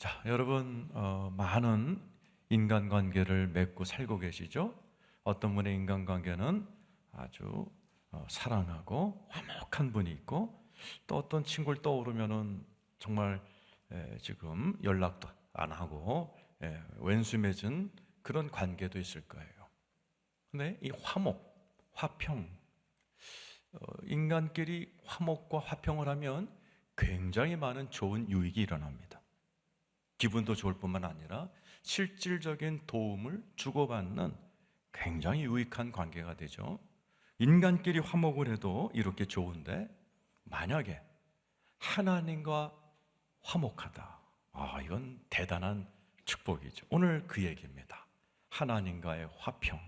자, 여러분 많은 인간관계를 맺고 살고 계시죠? 어떤 분의 인간관계는 아주 사랑하고 화목한 분이 있고, 또 어떤 친구를 떠오르면은 정말 지금 연락도 안 하고 왼수 맺은 그런 관계도 있을 거예요. 근데 이 화목, 화평, 인간끼리 화목과 화평을 하면 굉장히 많은 좋은 유익이 일어납니다. 기분도 좋을 뿐만 아니라 실질적인 도움을 주고받는 굉장히 유익한 관계가 되죠. 인간끼리 화목을 해도 이렇게 좋은데, 만약에 하나님과 화목하다, 이건 대단한 축복이죠. 오늘 그 얘기입니다. 하나님과의 화평.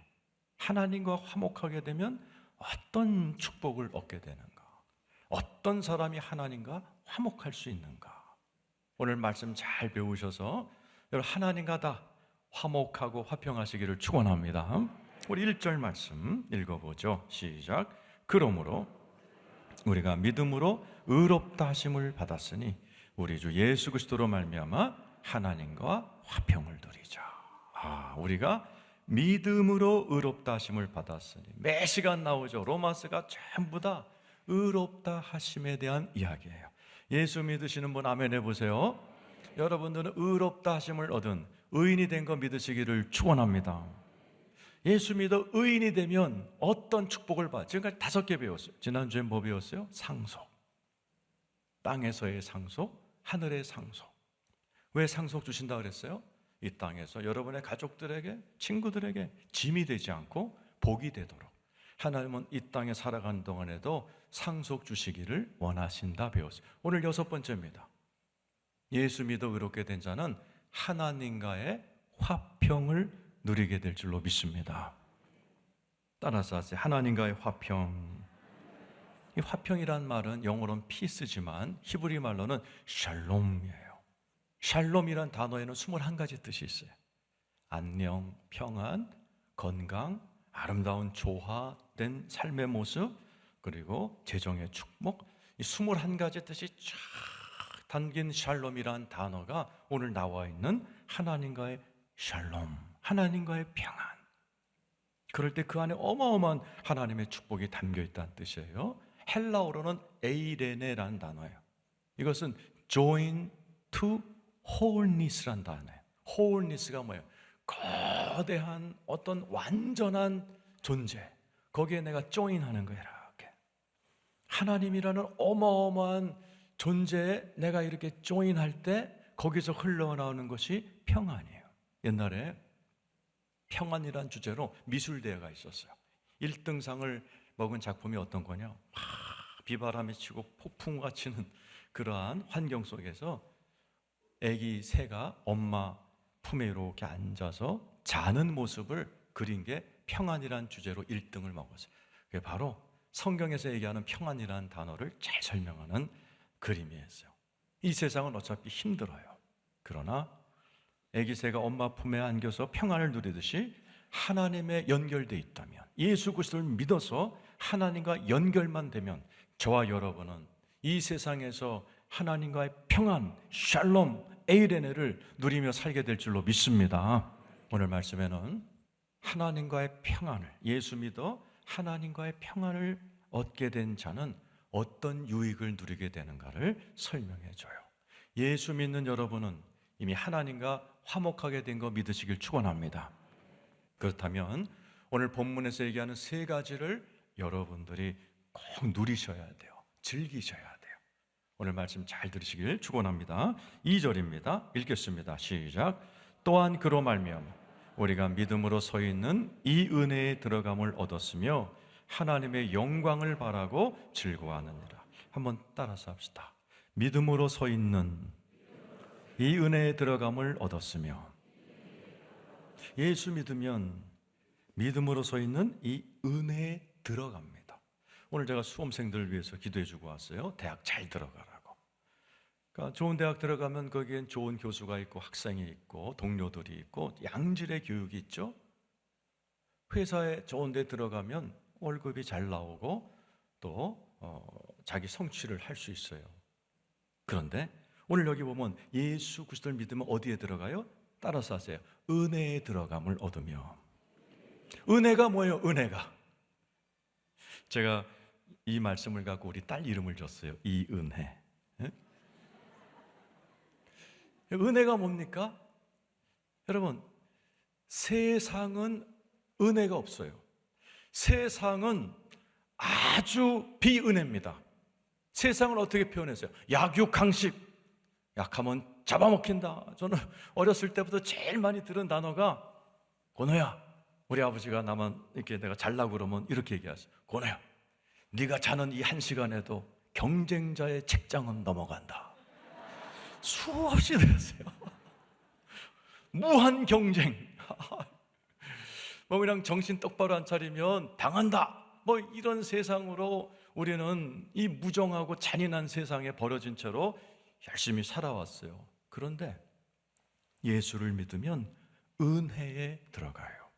하나님과 화목하게 되면 어떤 축복을 얻게 되는가? 어떤 사람이 하나님과 화목할 수 있는가? 오늘 말씀 잘 배우셔서 여러분 하나님과 다 화목하고 화평하시기를 축원합니다. 우리 1절 말씀 읽어보죠. 시작. 그러므로 우리가 믿음으로 의롭다 하심을 받았으니 우리 주 예수 그리스도로 말미암아 하나님과 화평을 누리자. 우리가 믿음으로 의롭다 하심을 받았으니, 매 시간 나오죠. 로마서가 전부 다 의롭다 하심에 대한 이야기예요. 예수 믿으시는 분 아멘 해보세요. 여러분들은 의롭다 하심을 얻은 의인이 된 거 믿으시기를 축원합니다. 예수 믿어 의인이 되면 어떤 축복을 받아? 지금까지 5개 배웠어요. 지난주에 뭐 배웠어요? 상속. 땅에서의 상속, 하늘의 상속. 왜 상속 주신다 그랬어요? 이 땅에서 여러분의 가족들에게, 친구들에게 짐이 되지 않고 복이 되도록 하나님은 이 땅에 살아가는 동안에도 상속 주시기를 원하신다 배웠어요. 오늘 6번째입니다. 예수 믿어 의롭게 된 자는 하나님과의 화평을 누리게 될 줄로 믿습니다. 따라서 하세요. 하나님과의 화평. 이 화평이란 말은 영어로는 피스지만 히브리 말로는 샬롬이에요. 샬롬이란 단어에는 21가지 뜻이 있어요. 안녕, 평안, 건강, 아름다운 조화된 삶의 모습, 그리고 재정의 축복, 이 21가지 뜻이 쫙 담긴 샬롬이란 단어가 오늘 나와 있는 하나님과의 샬롬, 하나님과의 평안. 그럴 때 그 안에 어마어마한 하나님의 축복이 담겨 있다는 뜻이에요. 헬라어로는 에이레네라는 단어예요. 이것은 join to wholeness라는 단어예요. wholeness가 뭐예요? 거대한 어떤 완전한 존재, 거기에 내가 join하는 거예요. 이렇게 하나님이라는 어마어마한 존재에 내가 이렇게 join할 때 거기서 흘러나오는 것이 평안이에요. 옛날에 평안이란 주제로 미술대회가 있었어요. 1등상을 먹은 작품이 어떤 거냐? 비바람이 치고 폭풍우가 치는 그러한 환경 속에서 아기 새가 엄마 품에 이렇게 앉아서 자는 모습을 그린 게 평안이란 주제로 1등을 먹었어요. 그게 바로 성경에서 얘기하는 평안이라는 단어를 잘 설명하는 그림이었어요. 이 세상은 어차피 힘들어요. 그러나 아기 새가 엄마 품에 안겨서 평안을 누리듯이 하나님에 연결되어 있다면, 예수 그리스도를 믿어서 하나님과 연결만 되면 저와 여러분은 이 세상에서 하나님과의 평안, 샬롬, 에이레네를 누리며 살게 될 줄로 믿습니다. 오늘 말씀에는 하나님과의 평안을, 예수 믿어 하나님과의 평안을 얻게 된 자는 어떤 유익을 누리게 되는가를 설명해 줘요. 예수 믿는 여러분은 이미 하나님과 화목하게 된 거 믿으시길 축원합니다. 그렇다면 오늘 본문에서 얘기하는 3가지를 여러분들이 꼭 누리셔야 돼요. 즐기셔야 돼요. 오늘 말씀 잘 들으시길 축원합니다. 2절입니다. 읽겠습니다. 시작. 또한 그로 말미암아 우리가 믿음으로 서 있는 이 은혜에 들어감을 얻었으며 하나님의 영광을 바라고 즐거워하느니라. 한번 따라서 합시다. 믿음으로 서 있는 이 은혜에 들어감을 얻었으며, 예수 믿으면 믿음으로 서 있는 이 은혜에 들어갑니다. 오늘 제가 수험생들을 위해서 기도해 주고 왔어요. 대학 잘 들어가라고. 그러니까 좋은 대학 들어가면 거기엔 좋은 교수가 있고 학생이 있고 동료들이 있고 양질의 교육이 있죠. 회사에 좋은 데 들어가면 월급이 잘 나오고 또 자기 성취를 할 수 있어요. 그런데 오늘 여기 보면 예수 그리스도를 믿으면 어디에 들어가요? 따라서 하세요. 은혜에 들어감을 얻으며. 은혜가 뭐예요? 은혜가. 제가 이 말씀을 갖고 우리 딸 이름을 줬어요. 이은혜. 예? 은혜가 뭡니까? 여러분, 세상은 은혜가 없어요. 세상은 아주 비은혜입니다. 세상을 어떻게 표현했어요? 약육강식. 약하면 잡아먹힌다. 저는 어렸을 때부터 제일 많이 들은 단어가 권호야, 우리 아버지가 나만 이렇게 내가 잘나고 그러면 이렇게 얘기하세요. 권호야, 네가 자는 이 1시간에도 경쟁자의 책장은 넘어간다. 수없이 들었어요. 무한 경쟁. 뭐 그냥 정신 똑바로 안 차리면 당한다. 뭐 이런 세상으로 우리는 이 무정하고 잔인한 세상에 버려진 채로 열심히 살아왔어요. 그런데 예수를 믿으면 은혜에 들어가요.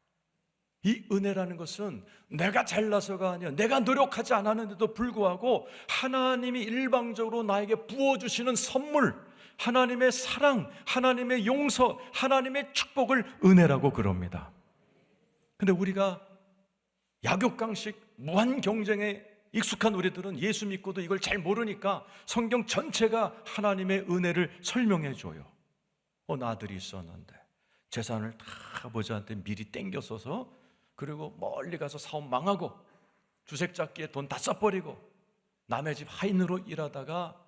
이 은혜라는 것은 내가 잘나서가 아니야. 내가 노력하지 않았는데도 불구하고 하나님이 일방적으로 나에게 부어주시는 선물, 하나님의 사랑, 하나님의 용서, 하나님의 축복을 은혜라고 그럽니다. 근데 우리가 약육강식 무한 경쟁에 익숙한 우리들은 예수 믿고도 이걸 잘 모르니까 성경 전체가 하나님의 은혜를 설명해 줘요. 아들이 있었는데 재산을 다 아버지한테 미리 땡겨 써서, 그리고 멀리 가서 사업 망하고 주색 잡기에 돈 다 써버리고 남의 집 하인으로 일하다가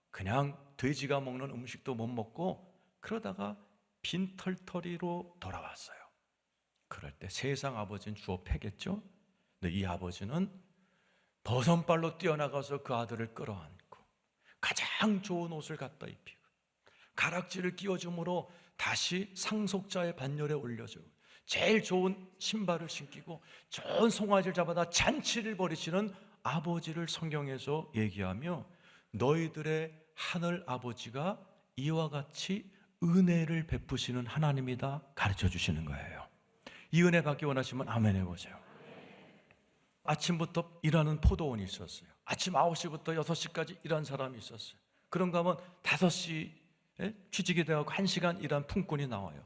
그냥 돼지가 먹는 음식도 못 먹고 그러다가 빈털터리로 돌아왔어요. 그럴 때 세상 아버지는 주워 패겠죠. 근데 이 아버지는 버선발로 뛰어나가서 그 아들을 끌어안고 가장 좋은 옷을 갖다 입히고 가락지를 끼워줌으로 다시 상속자의 반열에 올려주고 제일 좋은 신발을 신기고 좋은 송아지를 잡아다 잔치를 벌이시는 아버지를 성경에서 얘기하며 너희들의 하늘 아버지가 이와 같이 은혜를 베푸시는 하나님이다 가르쳐 주시는 거예요. 이 은혜 받기 원하시면 아멘 해보세요. 아침부터 일하는 포도원이 있었어요. 아침 9시부터 6시까지 일한 사람이 있었어요. 그런가 하면 5시에 취직이 되어서 1시간 일한 품꾼이 나와요.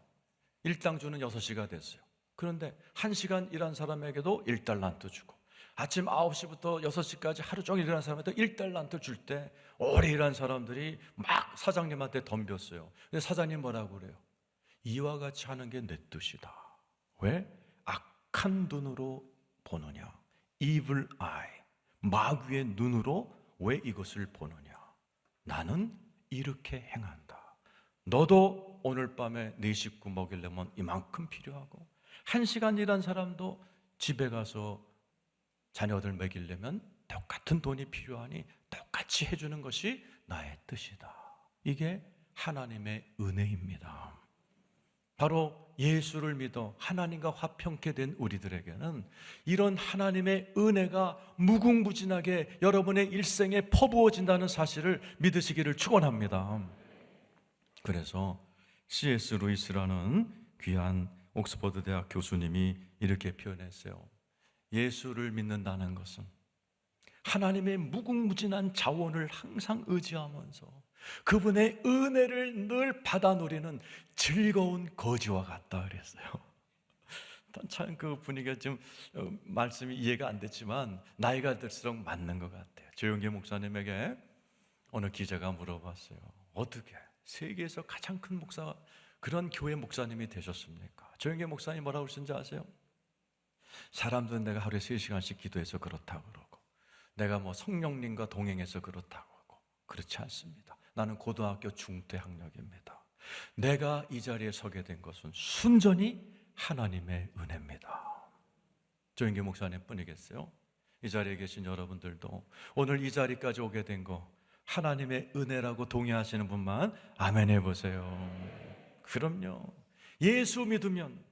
일당주는 6시가 됐어요. 그런데 1시간 일한 사람에게도 1달란트 주고, 아침 9시부터 6시까지 하루 종일 일한 사람한테 1달란트 줄 때 오래 일한 사람들이 막 사장님한테 덤볐어요. 근데 사장님 뭐라고 그래요? 이와 같이 하는 게 내 뜻이다. 왜? 악한 눈으로 보느냐, evil eye, 마귀의 눈으로 왜 이것을 보느냐. 나는 이렇게 행한다. 너도 오늘 밤에 네 식구 먹이려면 이만큼 필요하고, 1시간 일한 사람도 집에 가서 자녀들 먹이려면 똑같은 돈이 필요하니 똑같이 해주는 것이 나의 뜻이다. 이게 하나님의 은혜입니다. 바로 예수를 믿어 하나님과 화평케 된 우리들에게는 이런 하나님의 은혜가 무궁무진하게 여러분의 일생에 퍼부어진다는 사실을 믿으시기를 축원합니다. 그래서 C.S. 루이스라는 귀한 옥스퍼드 대학 교수님이 이렇게 표현했어요. 예수를 믿는다는 것은 하나님의 무궁무진한 자원을 항상 의지하면서 그분의 은혜를 늘 받아 누리는 즐거운 거지와 같다 그랬어요. 참 그 분위기가 좀 말씀이 이해가 안 됐지만 나이가 들수록 맞는 것 같아요. 조영계 목사님에게 어느 기자가 물어봤어요. 어떻게 세계에서 가장 큰 목사, 그런 교회 목사님이 되셨습니까? 조영계 목사님 뭐라고 그러신지 아세요? 사람들은 내가 하루에 3시간씩 기도해서 그렇다고 그러고, 내가 뭐 성령님과 동행해서 그렇다고 하고, 그렇지 않습니다. 나는 고등학교 중퇴 학력입니다. 내가 이 자리에 서게 된 것은 순전히 하나님의 은혜입니다. 조영기 목사님 뿐이겠어요? 이 자리에 계신 여러분들도 오늘 이 자리까지 오게 된 거 하나님의 은혜라고 동의하시는 분만 아멘 해보세요. 그럼요. 예수 믿으면,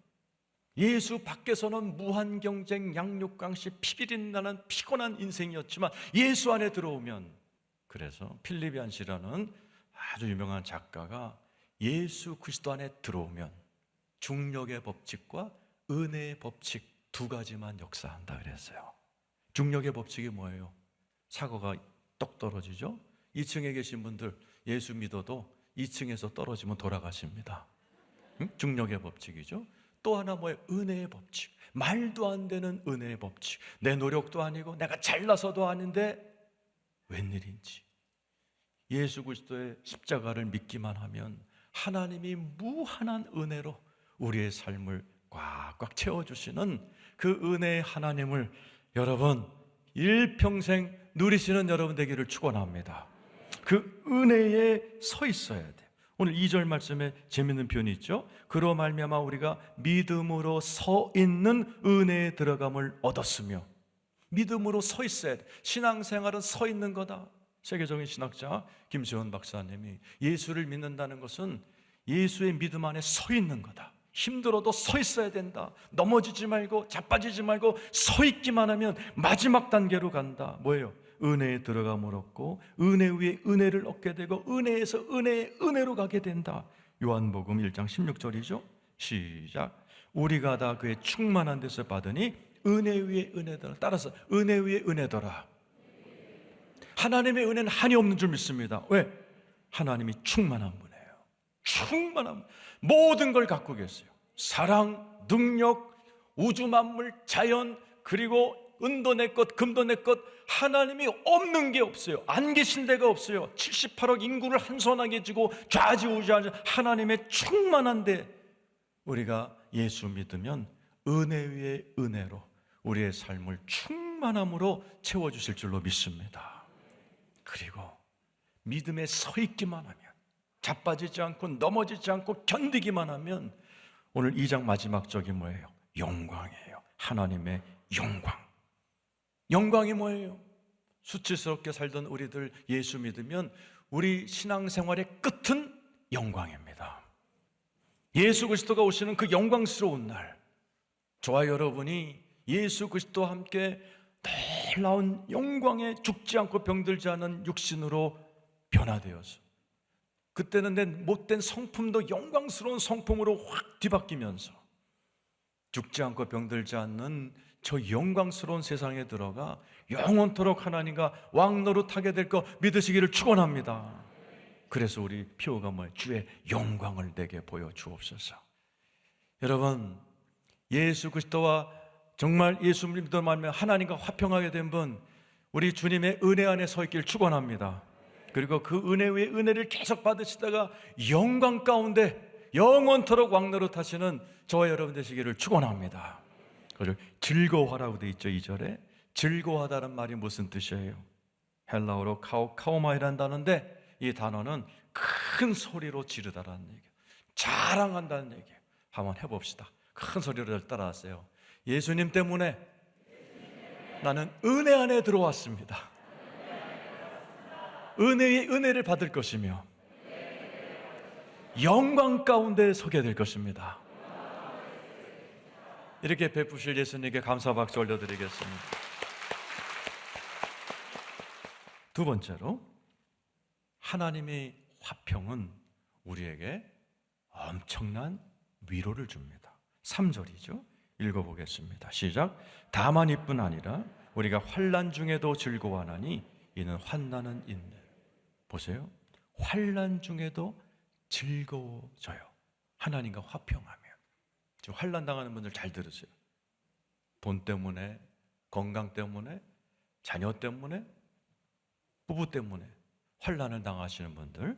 예수 밖에서는 무한 경쟁, 양육강식, 피비린나는 피곤한 인생이었지만 예수 안에 들어오면, 그래서 필리비안시라는 아주 유명한 작가가 예수 그리스도 안에 들어오면 중력의 법칙과 은혜의 법칙 두 가지만 역사한다 그랬어요. 중력의 법칙이 뭐예요? 사고가 똑 떨어지죠? 2층에 계신 분들 예수 믿어도 2층에서 떨어지면 돌아가십니다. 응? 중력의 법칙이죠. 또 하나 뭐예요? 은혜의 법칙. 말도 안 되는 은혜의 법칙. 내 노력도 아니고 내가 잘나서도 아닌데 웬일인지 예수 그리스도의 십자가를 믿기만 하면 하나님이 무한한 은혜로 우리의 삶을 꽉꽉 채워주시는 그 은혜의 하나님을 여러분 일평생 누리시는 여러분 되기를 축원합니다. 그 은혜에 서 있어야 돼요. 오늘 2절 말씀에 재밌는 표현이 있죠. 그로 말미암아 우리가 믿음으로 서 있는 은혜에 들어감을 얻었으며, 믿음으로 서 있어야 돼. 신앙생활은 서 있는 거다. 세계적인 신학자 김수현 박사님이 예수를 믿는다는 것은 예수의 믿음 안에 서 있는 거다. 힘들어도 서 있어야 된다. 넘어지지 말고 자빠지지 말고 서 있기만 하면 마지막 단계로 간다. 뭐예요? 은혜에 들어감을 얻고 은혜 위에 은혜를 얻게 되고 은혜에서 은혜에 은혜로 가게 된다. 요한복음 1장 16절이죠. 시작. 우리가 다 그의 충만한 데서 받으니 은혜 위에 은혜더라. 따라서 은혜 위에 은혜더라. 하나님의 은혜는 한이 없는 줄 믿습니다. 왜? 하나님이 충만한 분이에요. 충만한, 모든 걸 갖고 계세요. 사랑, 능력, 우주 만물, 자연, 그리고 은도 내 것, 금도 내 것, 하나님이 없는 게 없어요. 안 계신 데가 없어요. 78억 인구를 한 손아귀에 쥐고 좌지우지하는 하나님의 충만한데 우리가 예수 믿으면 은혜 위에 은혜로 우리의 삶을 충만함으로 채워주실 줄로 믿습니다. 그리고 믿음에 서 있기만 하면, 자빠지지 않고 넘어지지 않고 견디기만 하면 오늘 2장 마지막 적이 뭐예요? 영광이에요. 하나님의 영광. 영광이 뭐예요? 수치스럽게 살던 우리들 예수 믿으면 우리 신앙생활의 끝은 영광입니다. 예수 그리스도가 오시는 그 영광스러운 날, 저와 여러분이 예수 그리스도와 함께 놀라운 영광에 죽지 않고 병들지 않은 육신으로 변화되어서 그때는 내 못된 성품도 영광스러운 성품으로 확 뒤바뀌면서 죽지 않고 병들지 않는 저 영광스러운 세상에 들어가 영원토록 하나님과 왕노릇하게 될 거 믿으시기를 축원합니다. 그래서 우리 피오가 뭐예요? 주의 영광을 내게 보여주옵소서. 여러분, 예수 그리스도와 정말 예수 믿음으로 말미암아 하나님과 화평하게 된 분, 우리 주님의 은혜 안에 서 있기를 축원합니다. 그리고 그 은혜 위에 은혜를 계속 받으시다가 영광 가운데 영원토록 왕노릇하시는 저와 여러분 되시기를 축원합니다. 그리고 즐거워하라고 되어 있죠. 2절에 즐거워하다는 말이 무슨 뜻이에요? 헬라어로 카오마이라는 단어인데 이 단어는 큰 소리로 지르다라는 얘기예요. 자랑한다는 얘기예요. 한번 해봅시다. 큰 소리로 따라하세요. 예수님 때문에 나는 은혜 안에 들어왔습니다. 은혜의 은혜를 받을 것이며 영광 가운데 서게 될 것입니다. 이렇게 베푸실 예수님께 감사 박수 올려드리겠습니다. 두 번째로, 하나님의 화평은 우리에게 엄청난 위로를 줍니다. 3절이죠. 읽어보겠습니다. 시작. 다만 이뿐 아니라 우리가 환난 중에도 즐거워하나니 이는 환난은 인내. 보세요. 환난 중에도 즐거워져요. 하나님과 화평하면. 지금 환난 당하는 분들 잘 들으세요. 돈 때문에, 건강 때문에, 자녀 때문에, 부부 때문에 환난을 당하시는 분들,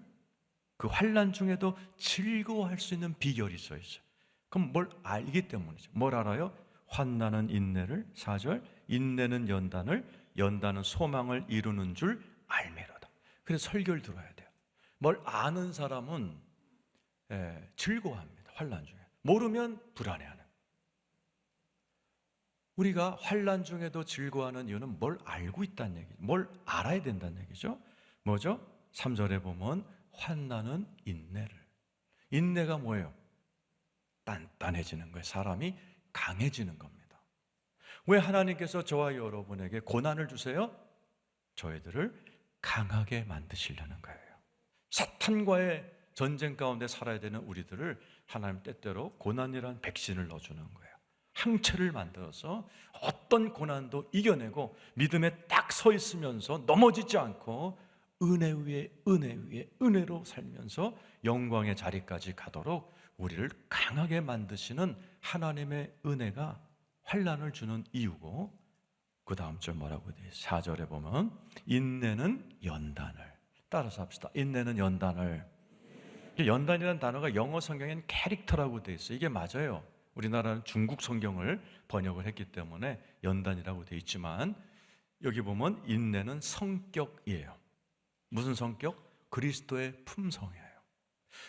그 환난 중에도 즐거워할 수 있는 비결이 써 있어요. 그럼 뭘 알기 때문이죠. 뭘 알아요? 환난은 인내를, 4절, 인내는 연단을, 연단은 소망을 이루는 줄 알미로다. 그래서 설교를 들어야 돼요. 뭘 아는 사람은 즐거워합니다. 환난 중에. 모르면 불안해하는. 우리가 환난 중에도 즐거워하는 이유는 뭘 알고 있다는 얘기죠. 뭘 알아야 된다는 얘기죠. 뭐죠? 3절에 보면 환난은 인내를. 인내가 뭐예요? 단단해지는 거예요. 사람이 강해지는 겁니다. 왜 하나님께서 저와 여러분에게 고난을 주세요? 저희들을 강하게 만드시려는 거예요. 사탄과의 전쟁 가운데 살아야 되는 우리들을 하나님 때때로 고난이라는 백신을 넣어주는 거예요. 항체를 만들어서 어떤 고난도 이겨내고 믿음에 딱 서 있으면서 넘어지지 않고 은혜 위에 은혜 위에 은혜로 살면서 영광의 자리까지 가도록 우리를 강하게 만드시는 하나님의 은혜가 환난을 주는 이유고, 그 다음 절 뭐라고 돼? 4절에 보면 인내는 연단을, 따라서 합시다. 인내는 연단을. 연단이라는 단어가 영어 성경엔 캐릭터라고 돼 있어요. 이게 맞아요. 우리나라는 중국 성경을 번역을 했기 때문에 연단이라고 돼 있지만, 여기 보면 인내는 성격이에요. 무슨 성격? 그리스도의 품성이에요.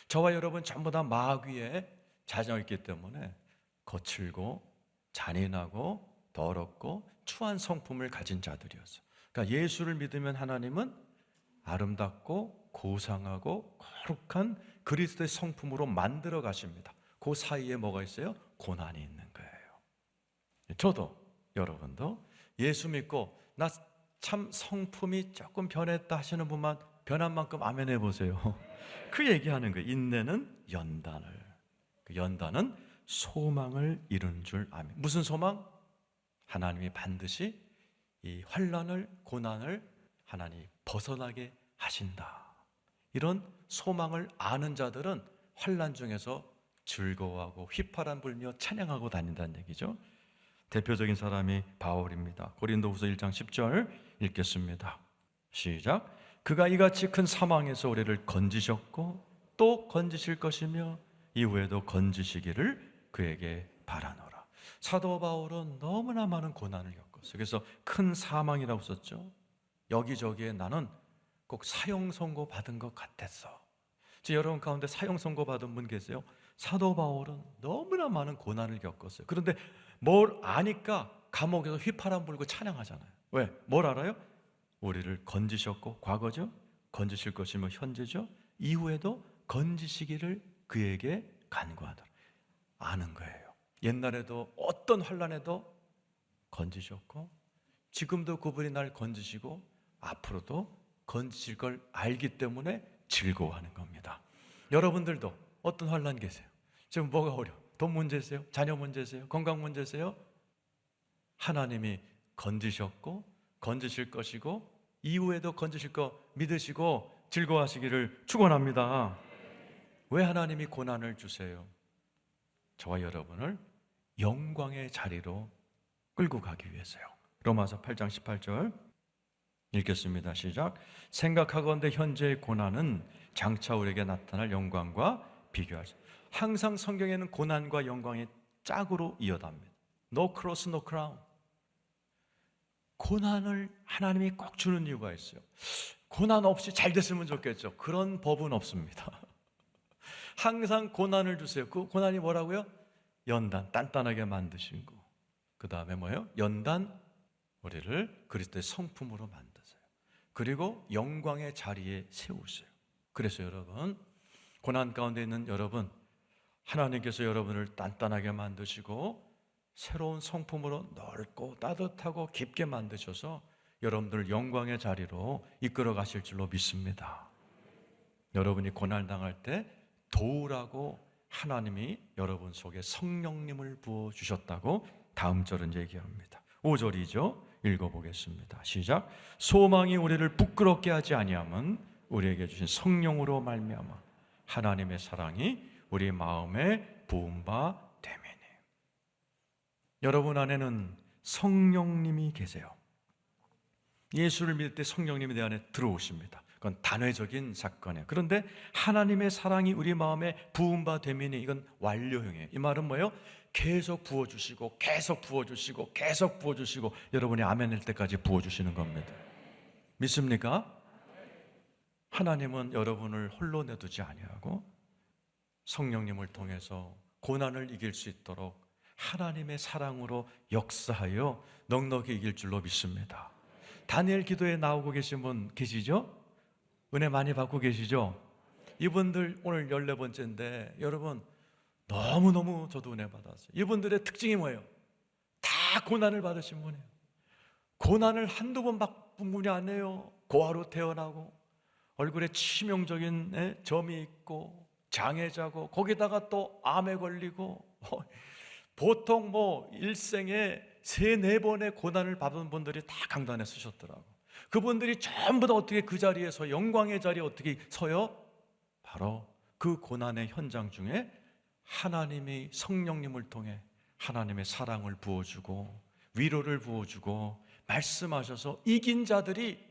저와 여러분 전부 다 마귀에 자녀있기 때문에 거칠고 잔인하고 더럽고 추한 성품을 가진 자들이었어요. 그러니까 예수를 믿으면 하나님은 아름답고 고상하고 거룩한 그리스도의 성품으로 만들어 가십니다. 그 사이에 뭐가 있어요? 고난이 있는 거예요. 저도 여러분도 예수 믿고 나 참 성품이 조금 변했다 하시는 분만 변한 만큼 아멘 해보세요. 그 얘기하는 거예요. 인내는 연단을. 그 연단은 소망을 이루는 줄 아멘. 무슨 소망? 하나님이 반드시 이 환난을, 고난을 하나님이 벗어나게 하신다. 이런 소망을 아는 자들은 환난 중에서 즐거워하고 휘파람 불며 찬양하고 다닌다는 얘기죠. 대표적인 사람이 바울입니다. 고린도후서 1장 10절 읽겠습니다. 시작. 그가 이같이 큰 사망에서 우리를 건지셨고 또 건지실 것이며 이후에도 건지시기를 그에게 바라노라. 사도 바울은 너무나 많은 고난을 겪었어요. 그래서 큰 사망이라고 썼죠. 여기저기에 나는 꼭 사형 선고 받은 것 같았어. 지금 여러분 가운데 사형 선고 받은 분 계세요? 사도 바울은 너무나 많은 고난을 겪었어요. 그런데 뭘 아니까 감옥에서 휘파람 불고 찬양하잖아요. 왜? 뭘 알아요? 우리를 건지셨고, 과거죠? 건지실 것이며 현재죠? 이후에도 건지시기를 그에게 간구하더라. 아는 거예요. 옛날에도 어떤 환난에도 건지셨고, 지금도 그분이 날 건지시고 앞으로도 건지실 걸 알기 때문에 즐거워하는 겁니다. 여러분들도 어떤 환난 계세요? 지금 뭐가 어려워? 돈 문제세요? 자녀 문제세요? 건강 문제세요? 하나님이 건지셨고 건지실 것이고 이후에도 건지실 거 믿으시고 즐거워하시기를 축원합니다. 왜 하나님이 고난을 주세요? 저와 여러분을 영광의 자리로 끌고 가기 위해서요. 로마서 8장 18절 읽겠습니다. 시작. 생각하건대 현재의 고난은 장차 우리에게 나타날 영광과 비교할 수. 항상 성경에는 고난과 영광이 짝으로 이어답니다. No cross, no crown. 고난을 하나님이 꼭 주는 이유가 있어요. 고난 없이 잘 됐으면 좋겠죠. 그런 법은 없습니다. 항상 고난을 주세요. 그 고난이 뭐라고요? 연단, 단단하게 만드시고, 그 다음에 뭐예요? 연단, 우리를 그리스도의 성품으로 만드세요. 그리고 영광의 자리에 세우세요. 그래서 여러분, 고난 가운데 있는 여러분, 하나님께서 여러분을 단단하게 만드시고 새로운 성품으로 넓고 따뜻하고 깊게 만드셔서 여러분들 영광의 자리로 이끌어 가실 줄로 믿습니다. 여러분이 고난 당할 때 도우라고 하나님이 여러분 속에 성령님을 부어주셨다고 다음 절은 얘기합니다. 5절이죠. 읽어보겠습니다. 시작. 소망이 우리를 부끄럽게 하지 아니함은 우리에게 주신 성령으로 말미암아 하나님의 사랑이 우리 마음에 부은 바 됨이니. 여러분 안에는 성령님이 계세요. 예수를 믿을 때 성령님이 내 안에 들어오십니다. 그건 단회적인 사건이에요. 그런데 하나님의 사랑이 우리 마음에 부은 바 됨이니, 이건 완료형이에요. 이 말은 뭐예요? 계속 부어주시고 계속 부어주시고 계속 부어주시고 여러분이 아멘 할 때까지 부어주시는 겁니다. 믿습니까? 하나님은 여러분을 홀로 내두지 아니하고 성령님을 통해서 고난을 이길 수 있도록 하나님의 사랑으로 역사하여 넉넉히 이길 줄로 믿습니다. 다니엘 기도에 나오고 계신 분 계시죠? 은혜 많이 받고 계시죠? 이분들 오늘 14번째인데 여러분 너무너무 저도 은혜 받았어요. 이분들의 특징이 뭐예요? 다 고난을 받으신 분이에요. 고난을 한두 번 받은 분이 아니에요. 고아로 태어나고 얼굴에 치명적인 점이 있고 장애자고 거기다가 또 암에 걸리고 보통 일생에 3-4번의 고난을 받은 분들이 다 강단에 쓰셨더라고. 그분들이 전부 다 어떻게 그 자리에서 영광의 자리에 어떻게 서요? 바로 그 고난의 현장 중에 하나님이 성령님을 통해 하나님의 사랑을 부어주고 위로를 부어주고 말씀하셔서 이긴 자들이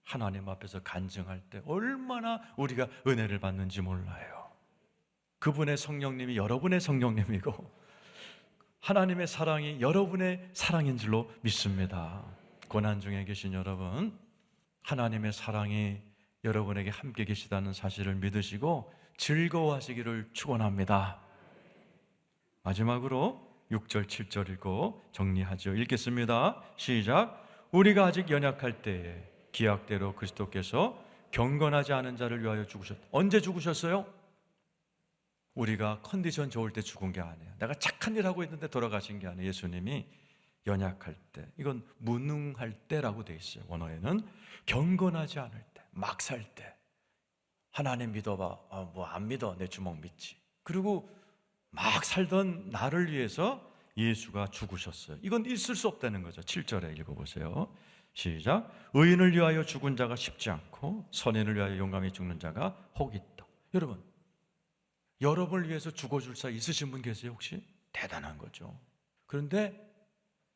하나님 앞에서 간증할 때 얼마나 우리가 은혜를 받는지 몰라요. 그분의 성령님이 여러분의 성령님이고 하나님의 사랑이 여러분의 사랑인 줄로 믿습니다. 고난 중에 계신 여러분, 하나님의 사랑이 여러분에게 함께 계시다는 사실을 믿으시고 즐거워하시기를 축원합니다. 마지막으로 6절 7절 읽고 정리하죠. 읽겠습니다. 시작. 우리가 아직 연약할 때에 기약대로 그리스도께서 경건하지 않은 자를 위하여 죽으셨다. 언제 죽으셨어요? 우리가 컨디션 좋을 때 죽은 게 아니에요. 내가 착한 일 하고 있는데 돌아가신 게 아니에요. 예수님이 연약할 때, 이건 무능할 때라고 돼 있어요. 원어에는 경건하지 않을 때, 막 살 때, 하나님 믿어봐. 뭐 안 믿어. 내 주먹 믿지. 그리고 막 살던 나를 위해서 예수가 죽으셨어요. 이건 있을 수 없다는 거죠. 7절에 읽어보세요. 시작. 의인을 위하여 죽은 자가 쉽지 않고 선인을 위하여 용감히 죽는 자가 혹 있다. 여러분, 여러분을 위해서 죽어줄 사 있으신 분 계세요 혹시? 대단한 거죠. 그런데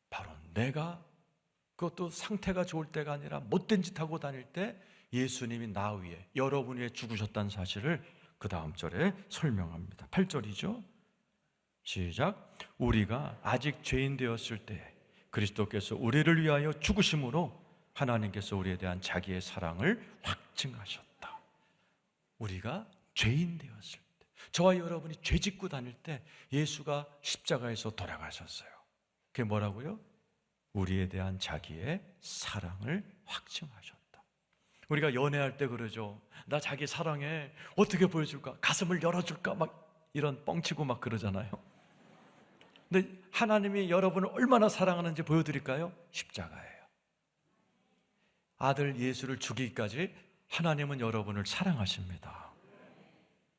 바로 내가, 그것도 상태가 좋을 때가 아니라 못된 짓 하고 다닐 때 예수님이 나 위해, 여러분 위해 죽으셨다는 사실을 그 다음 절에 설명합니다. 8절이죠. 시작. 우리가 아직 죄인 되었을 때 그리스도께서 우리를 위하여 죽으심으로 하나님께서 우리에 대한 자기의 사랑을 확증하셨다. 우리가 죄인 되었을 때, 저와 여러분이 죄 짓고 다닐 때 예수가 십자가에서 돌아가셨어요. 그게 뭐라고요? 우리에 대한 자기의 사랑을 확증하셨다. 우리가 연애할 때 그러죠. 나 자기 사랑해. 어떻게 보여줄까? 가슴을 열어줄까? 막 이런 뻥치고 막 그러잖아요. 근데 하나님이 여러분을 얼마나 사랑하는지 보여드릴까요? 십자가예요. 아들 예수를 죽이기까지 하나님은 여러분을 사랑하십니다.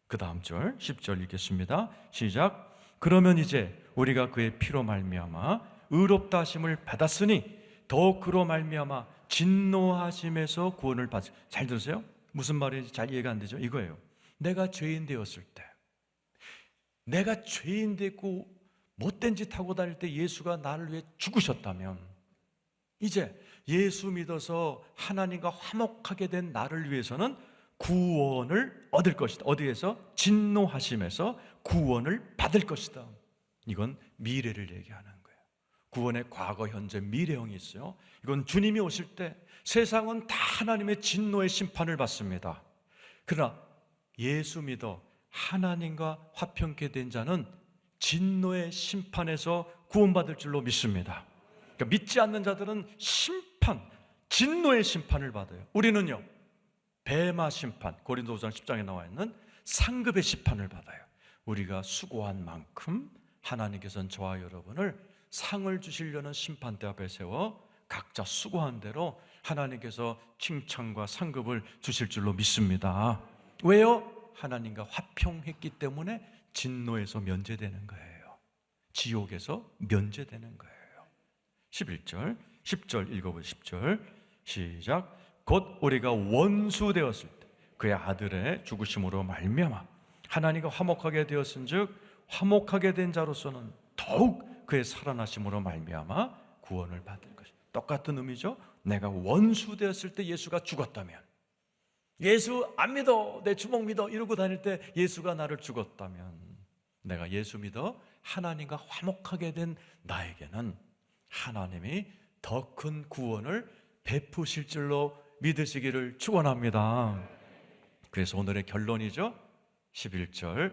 그 다음 절 10절 읽겠습니다. 시작. 그러면 이제 우리가 그의 피로 말미암아 의롭다 하심을 받았으니 더욱 그로 말미암아 진노하심에서 구원을 받. 잘 들으세요? 무슨 말인지 잘 이해가 안 되죠? 이거예요. 내가 죄인 되었을 때, 내가 죄인 됐고 못된 짓 하고 다닐 때 예수가 나를 위해 죽으셨다면, 이제 예수 믿어서 하나님과 화목하게 된 나를 위해서는 구원을 얻을 것이다. 어디에서? 진노하심에서 구원을 받을 것이다. 이건 미래를 얘기하는 거예요. 구원의 과거, 현재, 미래형이 있어요. 이건 주님이 오실 때 세상은 다 하나님의 진노의 심판을 받습니다. 그러나 예수 믿어 하나님과 화평케 된 자는 진노의 심판에서 구원받을 줄로 믿습니다. 그러니까 믿지 않는 자들은 심판, 진노의 심판을 받아요. 우리는요, 뱀마 심판, 고린도후서 10장에 나와 있는 상급의 심판을 받아요. 우리가 수고한 만큼 하나님께서는 저와 여러분을 상을 주시려는 심판대 앞에 세워 각자 수고한 대로 하나님께서 칭찬과 상급을 주실 줄로 믿습니다. 왜요? 하나님과 화평했기 때문에 진노에서 면제되는 거예요. 지옥에서 면제되는 거예요. 11절, 10절 읽어보세요. 10절 시작. 곧 우리가 원수 되었을 때 그의 아들의 죽으심으로 말미암아 하나님과 화목하게 되었은즉 화목하게 된 자로서는 더욱 그의 살아나심으로 말미암아 구원을 받을 것이다. 똑같은 의미죠. 내가 원수 되었을 때 예수가 죽었다면, 예수 안 믿어, 내 주먹 믿어 이러고 다닐 때 예수가 나를 죽었다면, 내가 예수 믿어 하나님과 화목하게 된 나에게는 하나님이 더 큰 구원을 베푸실 줄로 믿으시기를 축원합니다. 그래서 오늘의 결론이죠. 11절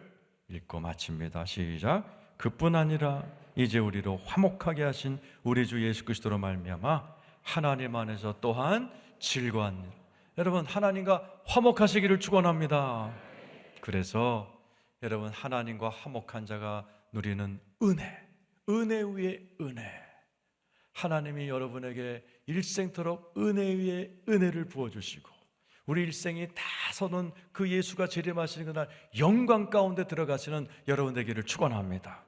읽고 마칩니다. 시작. 그뿐 아니라 이제 우리로 화목하게 하신 우리 주 예수 그리스도로 말미암아 하나님 안에서 또한 즐거운 일. 여러분, 하나님과 화목하시기를 축원합니다. 그래서 여러분, 하나님과 화목한 자가 누리는 은혜, 은혜 위에 은혜. 하나님이 여러분에게 일생토록 은혜 위에 은혜를 부어주시고 우리 일생이 다 서는 그 예수가 재림하시는 그날 영광 가운데 들어가시는 여러분 되기를 축원합니다.